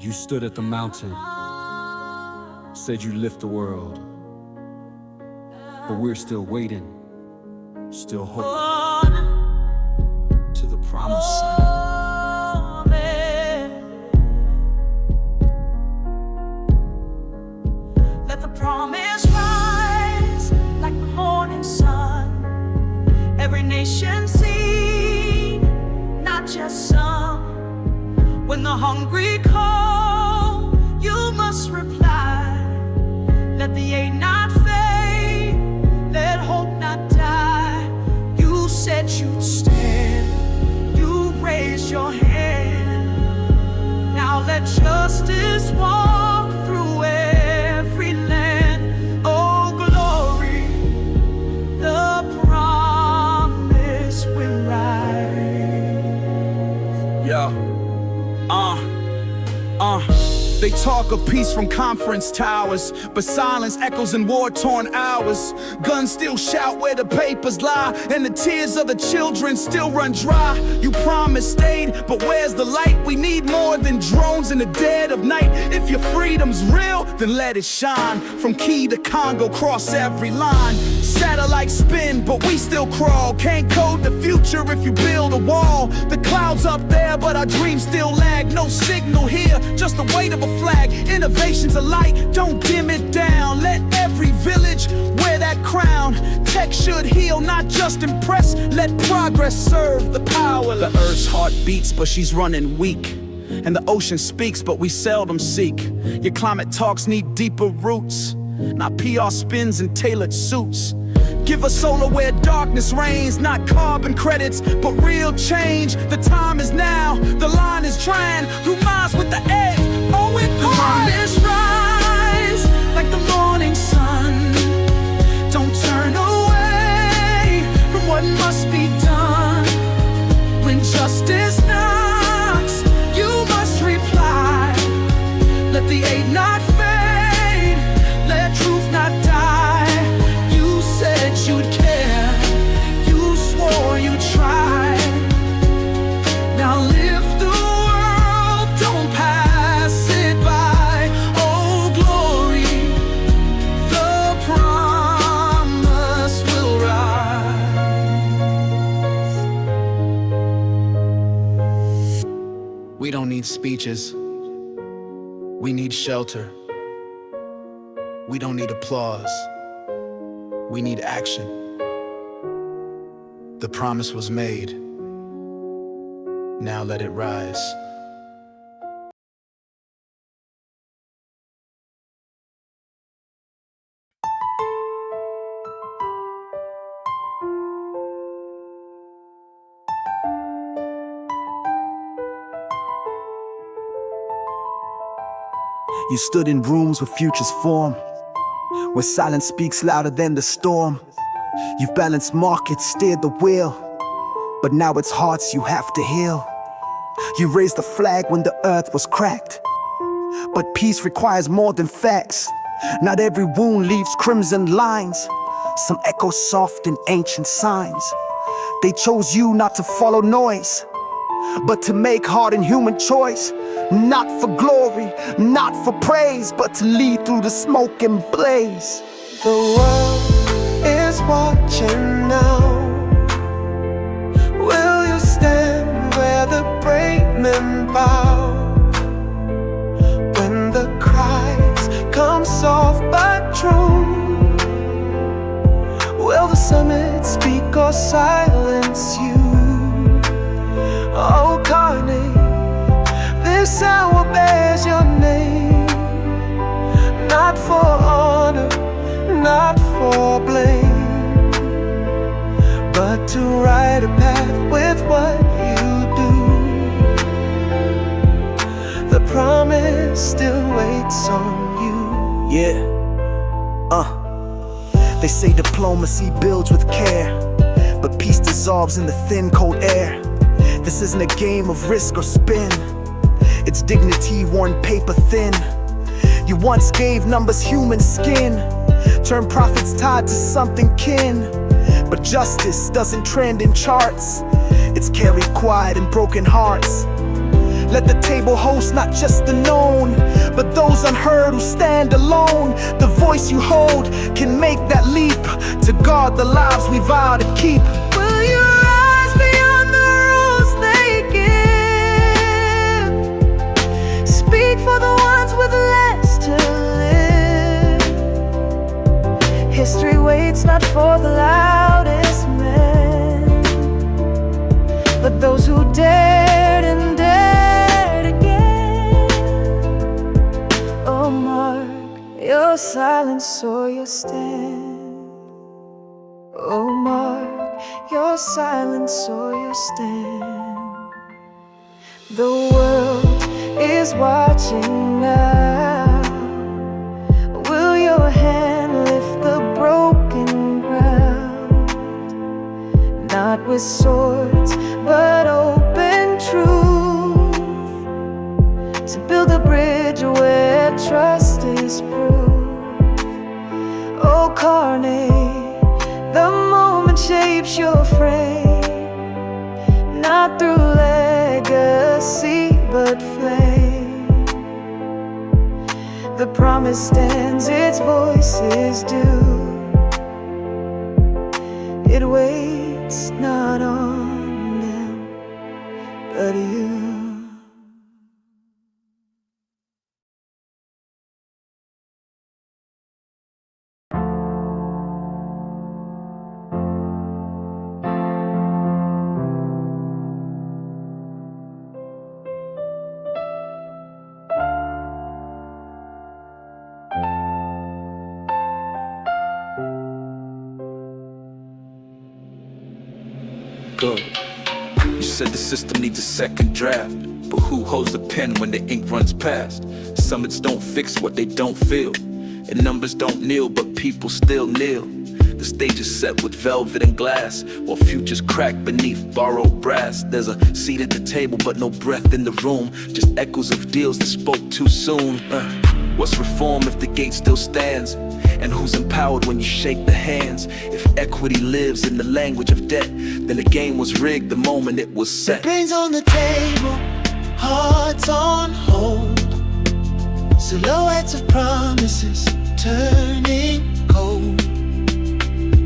You stood at the mountain, said you'd lift the world, but we're still waiting, still hoping to the promised land. Let the promise rise like the morning sun. Every nation seen, not just some. When the hungry call, you must reply. Let the aid not fade, let hope not die. You said you'd stand, you raised your hand. Now let justice walk through every land. Oh glory, the promise will rise. Yeah. They talk of peace from conference towers, but silence echoes in war-torn hours. Guns still shout where the papers lie, and the tears of the children still run dry. You promised aid, but where's the light? We need more than drones in the dead of night. If your freedom's real, then let it shine. From Key to Congo, cross every line. Satellites spin, but we still crawl. Can't code the future if you build a wall. The clouds up there, but our dreams still lag. No signal here, just the weight of a flag. Innovation's a light, don't dim it down. Let every village wear that crown. Tech should heal, not just impress. Let progress serve the power. The earth's heart beats, but she's running weak. And the ocean speaks, but we seldom seek. Your climate talks need deeper roots, not PR spins and tailored suits. Give us solar where darkness reigns, not carbon credits, but real change. The time is now, the line is trying. Who minds with the edge? Oh, it The promise rise like the morning sun. Don't turn away from what must be done. When justice knocks, you must reply. Let the aid not fade, let truth not die. You said you'd care, you swore you'd try. Now lift the world, don't pass it by. Oh glory, the promise will rise. We don't need speeches, we need shelter. We don't need applause, we need action. The promise was made, now let it rise. You stood in rooms where futures form, where silence speaks louder than the storm. You've balanced markets, steered the wheel, but now it's hearts you have to heal. You raised the flag when the earth was cracked, but peace requires more than facts. Not every wound leaves crimson lines, some echo soft in ancient signs. They chose you not to follow noise, but to make hard and human choice. Not for glory, not for praise, but to lead through the smoke and blaze. The world is watching now. Will you stand where the brave men bow? When the cries come soft but true, will the summit speak or silence you? Oh, Carnage, this hour bears your name, not for honor, not for blame, but to ride a path with what you do. The promise still waits on you. Yeah, they say diplomacy builds with care, but peace dissolves in the thin, cold air. This isn't a game of risk or spin, it's dignity worn paper thin. You once gave numbers human skin, turned prophets tied to something kin. But justice doesn't trend in charts, it's carried quiet in broken hearts. Let the table host not just the known, but those unheard who stand alone. The voice you hold can make that leap to guard the lives we vow to keep. Will you rise beyond the rules they give? Speak for the ones with less to live. History waits not for the loudest men, but those who dared and dared again. Oh, mark your silence or your stand. Oh, mark your silence or your stand. The world is watching now. Will your hand lift the broken ground? Not with swords, but open truth, to build a bridge where trust is proof. Oh, carnage, the moment shapes your frame, not through legacy, but flame. The promise stands, its voice is due. It waits not on them, but you. Good. You said the system needs a second draft, but who holds the pen when the ink runs past? Summits don't fix what they don't feel, and numbers don't kneel, but people still kneel. The stage is set with velvet and glass, while futures crack beneath borrowed brass. There's a seat at the table, but no breath in the room, just echoes of deals that spoke too soon. What's reform if the gate still stands? And who's empowered when you shake the hands? If equity lives in the language of debt, then the game was rigged the moment it was set. Brains on the table, hearts on hold, silhouettes of promises turning cold.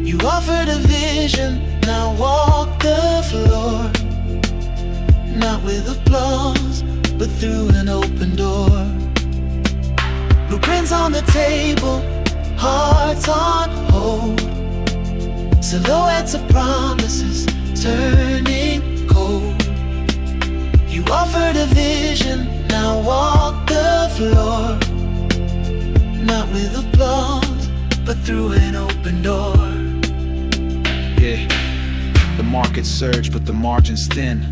You offered a vision, now walk the floor, not with applause, but through an open door. Blueprints on the table, hearts on hold, silhouettes of promises turning cold. You offered a vision, now walk the floor, not with applause, but through an open door. Yeah, the market surged, but the margins thin,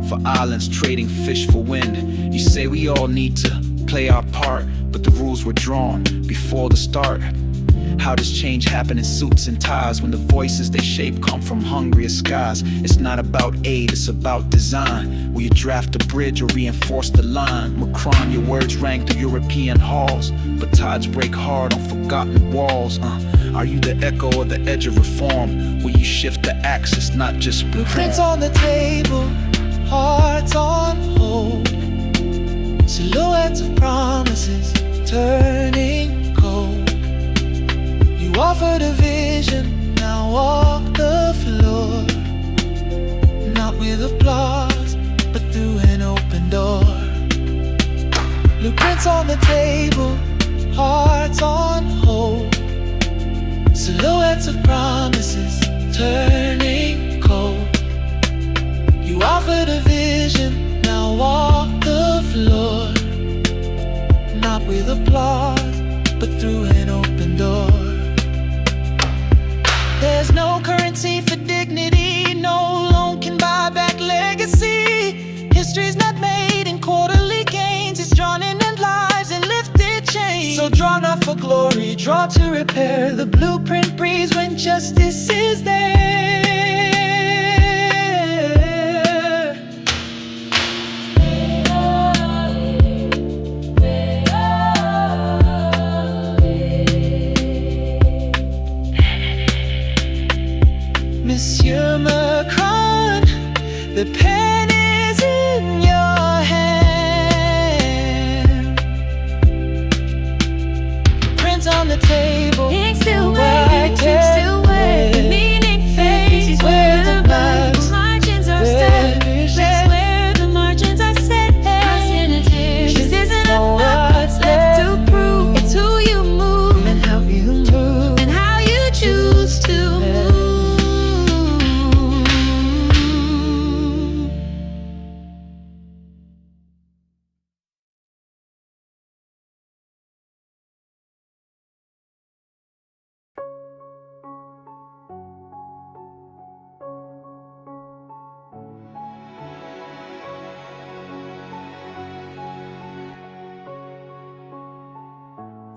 for islands trading fish for wind. You say we all need to play our part, but the rules were drawn before the start. How does change happen in suits and ties when the voices they shape come from hungrier skies? It's not about aid, it's about design. Will you draft a bridge or reinforce the line? Macron, your words rang through European halls, but tides break hard on forgotten walls. Are you the echo or the edge of reform? Will you shift the axis, not just blueprints on the table, hearts on hold, silhouettes of promises turning cold. You offered a vision, now walk the floor, not with applause, but through an open door. Blueprints on the table, hearts on hold, silhouettes of promises turning cold. You offered a vision, now walk the floor, not with applause, but through an open door. There's no currency for dignity, no loan can buy back legacy. History's not made in quarterly gains, it's drawn in lives and lifted chains. So draw not for glory, draw to repair. The blueprint breathes when justice is there. The pen is in your hand.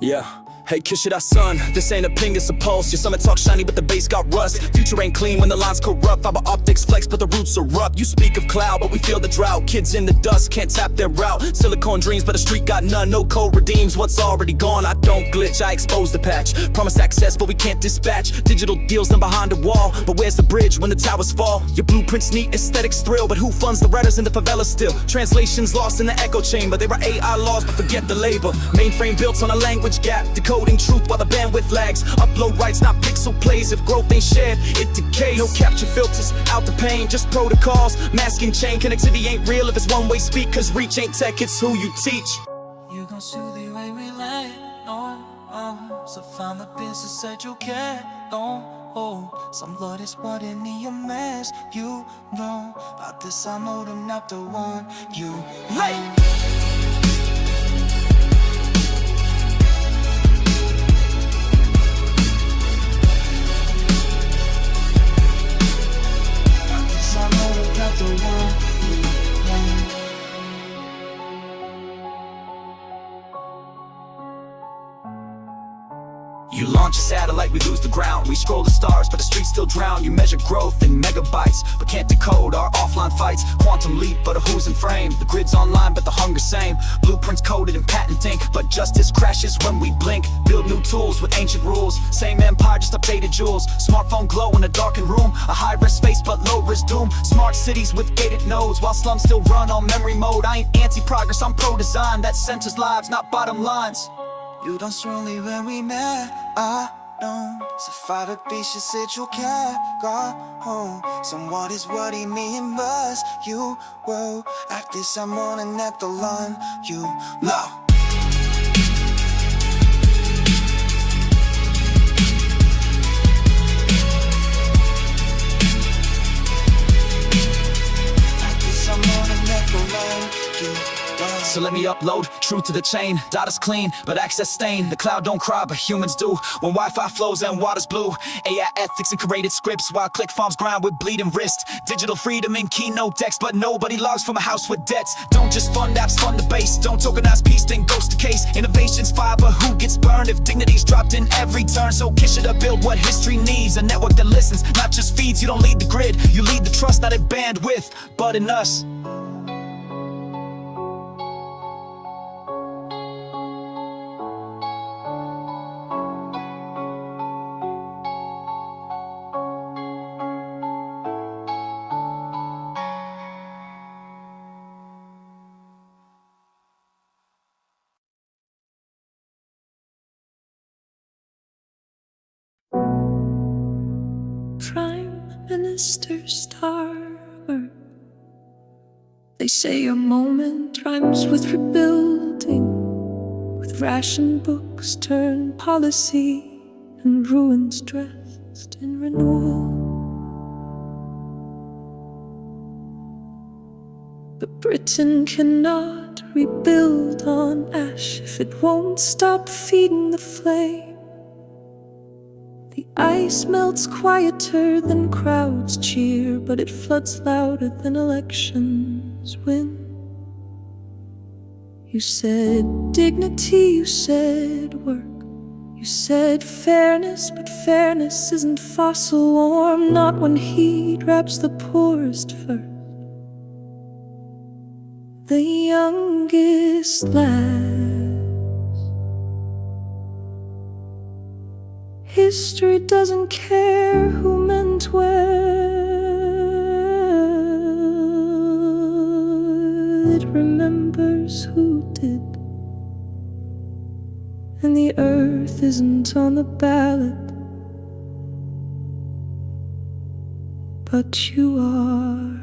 Yeah. Hey Kishida son, this ain't a ping, it's a pulse. Your summit talk shiny but the bass got rust. Future ain't clean when the lines corrupt. Fiber optics flex but the roots are rough. You speak of cloud but we feel the drought. Kids in the dust can't tap their route. Silicone dreams but the street got none. No code redeems what's already gone. I don't glitch, I expose the patch. Promise access but we can't dispatch. Digital deals done behind the wall, but where's the bridge when the towers fall? Your blueprints neat, aesthetics thrill, but who funds the writers in the favela still? Translations lost in the echo chamber. They were AI laws but forget the labor. Mainframe built on a language gap. Decoding truth while the bandwidth lags. Upload rights, not pixel plays. If growth ain't shared, it decays. No capture filters, out the pain, just protocols. Masking chain, connectivity ain't real if it's one-way speak. Cause reach ain't tech, it's who you teach. You gon' soothe the way we lay, no. So find the business that you care, no. Some blood is what in the mess, you know. About this I know them not the one you like. You launch a satellite, we lose the ground. We scroll the stars, but the streets still drown. You measure growth in megabytes, but can't decode our offline fights. Quantum leap, but a who's in frame. The grid's online, but the hunger's same. Blueprints coded in patent ink, but justice crashes when we blink. Build new tools with ancient rules. Same empire, just updated jewels. Smartphone glow in a darkened room. A high-risk space, but low-risk doom. Smart cities with gated nodes, while slums still run on memory mode. I ain't anti-progress, I'm pro-design. That centers lives, not bottom lines. You don't strongly when we met, I know. Så far det biche said you can't go home. Somewhat is what he mean, but you will act this I'm morning at the line, you love. Act this I'm morning at the line, you love. So let me upload, truth to the chain. Data's clean, but access stained. The cloud don't cry, but humans do. When Wi-Fi flows and water's blue. AI ethics and curated scripts, while click farms grind with bleeding wrist. Digital freedom in keynote decks, but nobody logs from a house with debts. Don't just fund apps, fund the base. Don't tokenize peace, then ghost the case. Innovation's fiber, who gets burned if dignity's dropped in every turn? So Kishida build what history needs. A network that listens, not just feeds. You don't lead the grid, you lead the trust, not in bandwidth, but in us. Prime Minister Starmer. They say a moment rhymes with rebuilding, with ration books turn policy and ruins dressed in renewal. But Britain cannot rebuild on ash if it won't stop feeding the flame. The ice melts quieter than crowds cheer, but it floods louder than elections win. You said dignity, you said work, you said fairness, but fairness isn't fossil warm, not when heat wraps the poorest first. The youngest last. History doesn't care who meant well, it remembers who did. And the earth isn't on the ballot, but you are.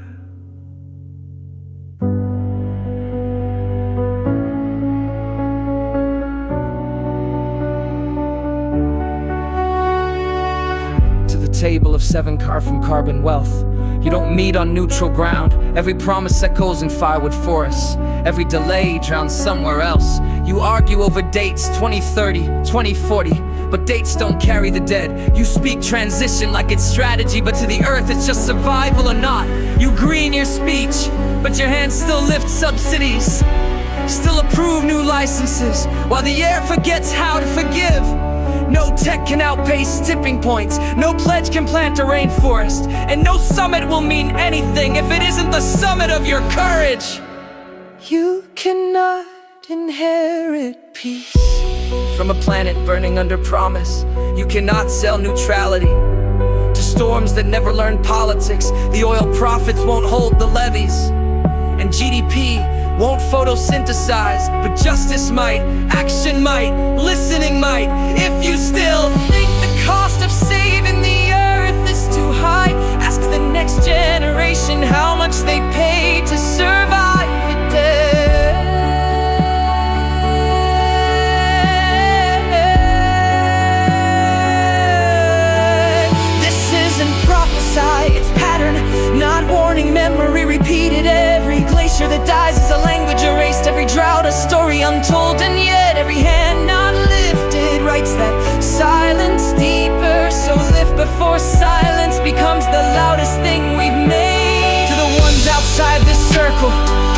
Table of 7 carved from carbon wealth. You don't meet on neutral ground. Every promise echoes in firewood forests. Every delay drowns somewhere else. You argue over dates, 2030, 2040, but dates don't carry the dead. You speak transition like it's strategy, but to the earth it's just survival or not. You agree in your speech, but your hands still lift subsidies. still approve new licenses, while the air forgets how to forgive. No tech can outpace tipping points, no pledge can plant a rainforest, and no summit will mean anything if it isn't the summit of your courage. You cannot inherit peace From a planet burning under promise, you cannot sell neutrality to storms that never learn politics. The oil profits won't hold the levees, and GDP won't photosynthesize, but justice might, action might, listening might. If you still think the cost of saving the earth is too high, ask the next generation how much they paid to survive it dead. This isn't prophesy, it's pattern, not warning. Memory repeated. Every glacier that dies is a language erased. Every drought a story untold, and yet every hand not lifted writes that silence deeper. So lift before silence becomes the loudest thing we've made. To the ones outside this circle,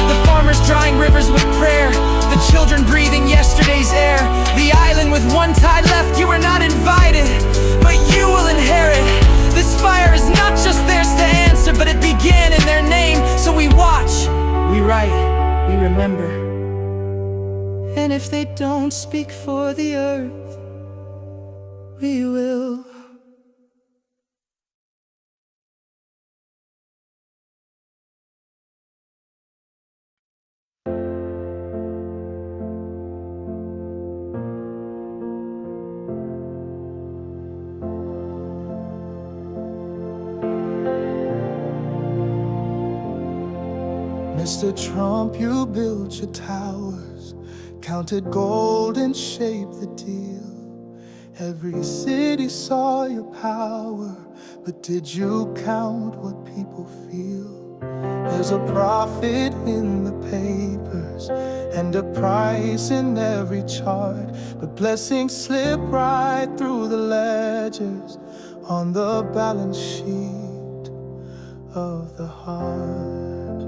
the farmers drying rivers with prayer, the children breathing yesterday's air, the island with one tide left. You are not invited, but you will inherit. This fire is not just theirs to answer, but it began in their name. So we watch, we write, we remember. And if they don't speak for the earth, we will. Mr. Trump, you built your towers, counted gold and shaped the deal. Every city saw your power, but did you count what people feel? There's a profit in the papers and a price in every chart, but blessings slip right through the ledgers on the balance sheet of the heart.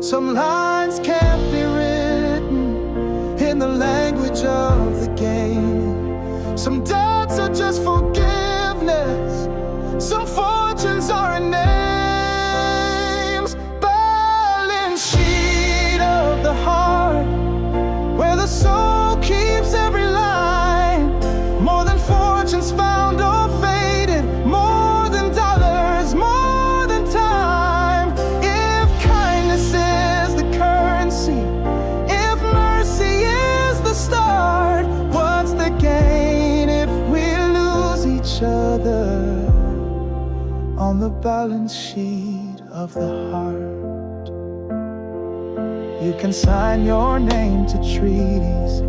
Some lines can't be written in the language of the game. Some debts are just forgiveness, some fortunes are in names. Balance sheet of the heart, where the soul keeps every line. More than fortunes found or faded, more than dollars, more than time. If kindness is the currency, if mercy is the start, what's the gain if we lose each other on the balance sheet of the heart? You can sign your name to treaties,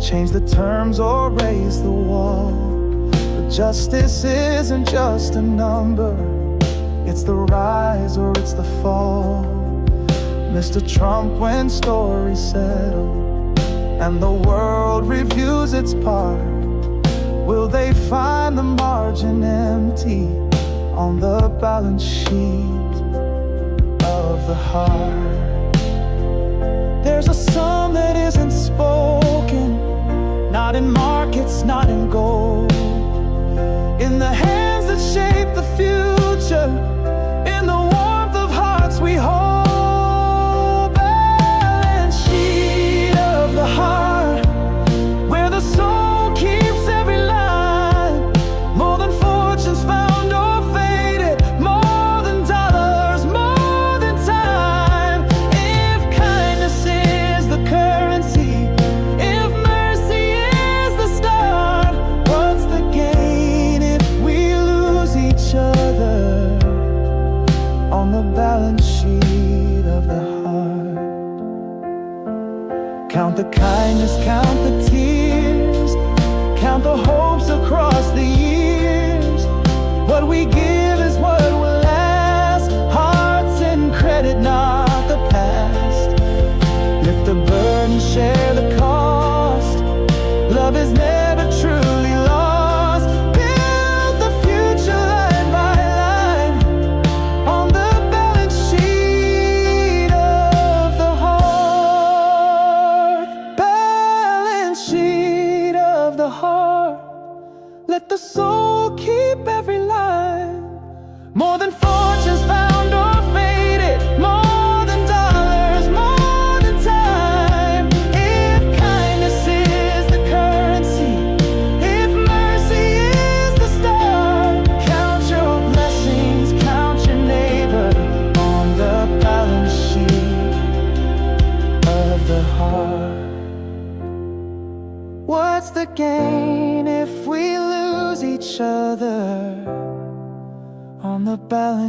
change the terms or raise the wall, but justice isn't just a number, it's the rise or it's the fall. Mr. Trump, when stories settle and the world reviews its part, will they find the margin empty on the balance sheet of the heart? There's a song that isn't spoken, not in markets, not in gold, in the hands that shape the future, in the warmth of hearts we hold. Balance sheet of the heart, where the soul keeps every line. More than fortunes found or faded, more than dollars, more than time. If kindness is the currency, if mercy is the start, what's the gain if we lose each other on the balance sheet of the heart? Count the kindness, count the tears, count the hopes across the years. What we give is what will last. Hearts in credit, not the past. Lift the burden, share the cost. Love is never truly lost. Build the future line by line on the balance sheet of the heart.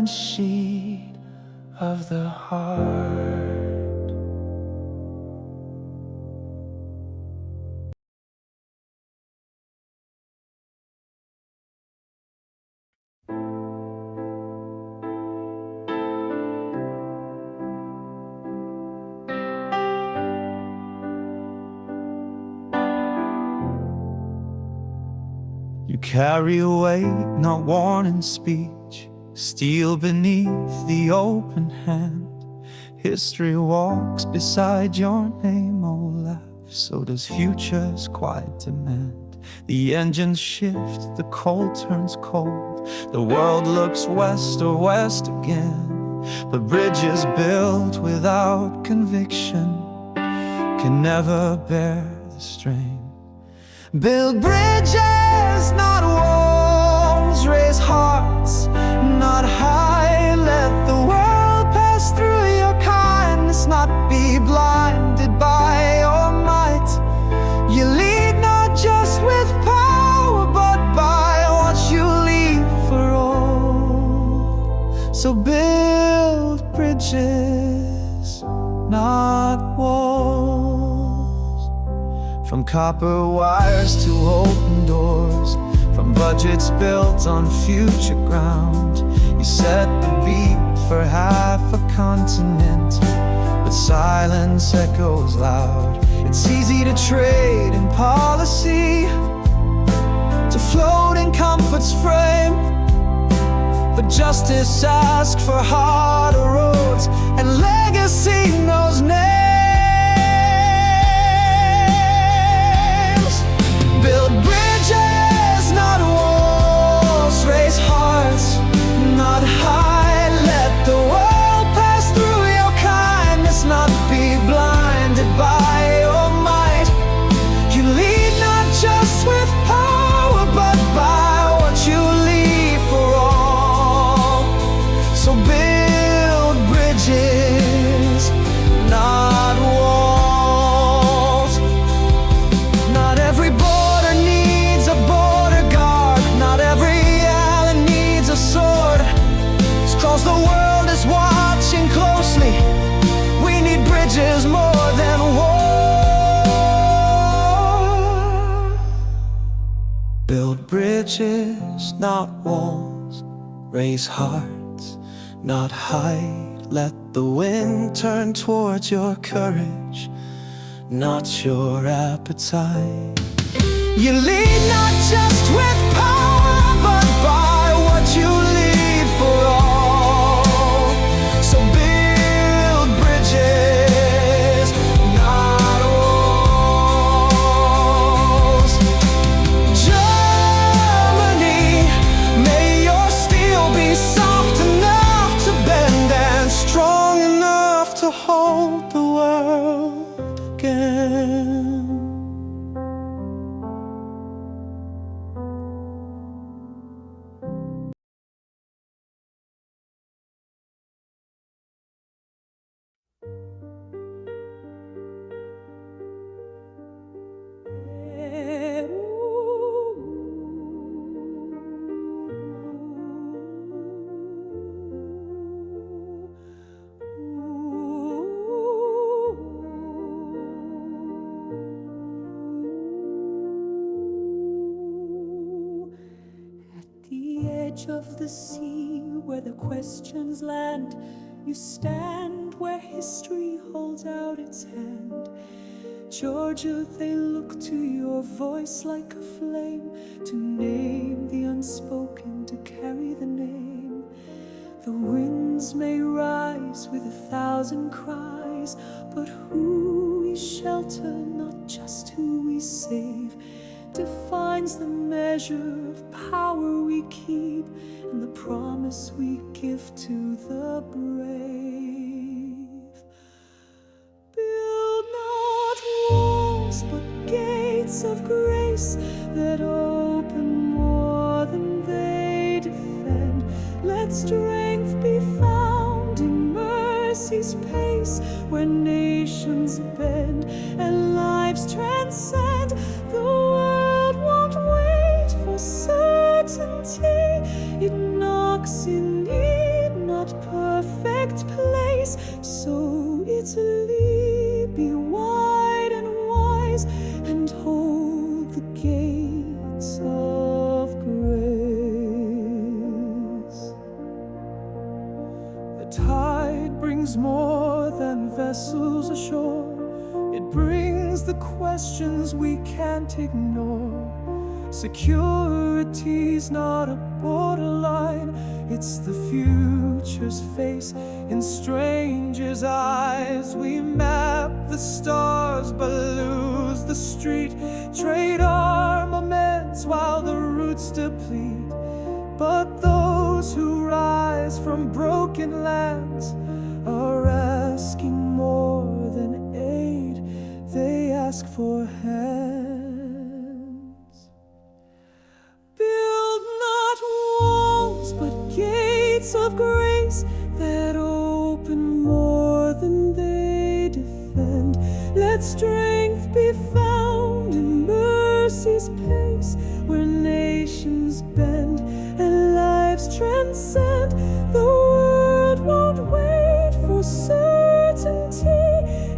balance sheet of the heart. You carry a weight not worn in speech, steel beneath the open hand. History walks beside your name, oh laugh, so does future's quiet demand. The engines shift, the cold turns cold, the world looks west or west again. But bridges built without conviction can never bear the strain. Build bridges, not walls, raise hearts, not high. Let the world pass through your kindness, not be blinded by your might. You lead not just with power, but by what you leave for all. So build bridges, not walls. From copper wires to open doors, from budgets built on future ground. You set the beat for half a continent, but silence echoes loud. It's easy to trade in policy, to float in comfort's frame, but justice asks for harder roads, and legacy knows names. Build bridges, not walls, raise hearts, not high. Let the world pass through your kindness, not be blinded by your might. You lead not just with power, but by what you leave for all. So build bridges, not walls. Not every border needs a border guard, not every ally needs a sword. It's 'cause the world is watching closely. We need bridges more than war. Build bridges, not walls. Raise hearts, not hide. Let the wind turn towards your courage, not your appetite. You lead not just with power, but by what you leave for all. So build bridges, not walls. Germany, may your steel be soft enough to bend and strong enough to hold the world again. Of the sea where the questions land, you stand where history holds out its hand. Georgia, they look to your voice like a flame, to name the unspoken, to carry the name. The winds may rise with 1,000 cries, but who we shelter, not just who we save, defines the measure of power we keep and the promise we give to the brave. Build not walls, but gates of grace that open more than they defend. Let strength be found in mercy's pace, where nations bend and lives transcend. The world won't wait for certainty, it knocks in need brings more than vessels ashore. It brings the questions we can't ignore. Security's not a borderline, it's the future's face in strangers' eyes. We map the stars but lose the street, trade armaments while the roots deplete. But those who rise from broken lands are asking more than aid, they ask for hands. Build not walls but gates of grace that open more than they defend. Let strength be found in mercy's pace, where nations bend and lives transcend. The world won't wait for certainty,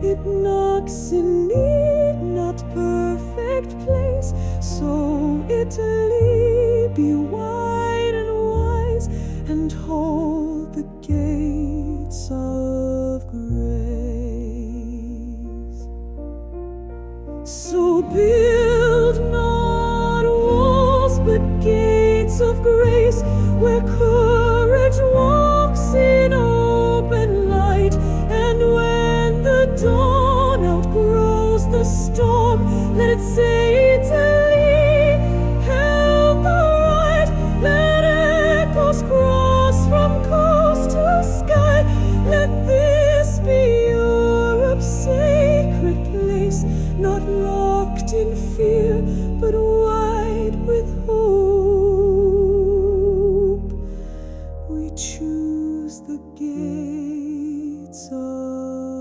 it knocks in need, not perfect place. So Italy, be wide and wise, and hold the gates of grace. So build not walls but gates of grace, where courage walks in open light. And when the dawn outgrows the storm, let it say Italy, held the right. Let echoes cross from coast to sky. Let this be Europe's sacred place, not locked in fear, but wide with hope. We choose the gates of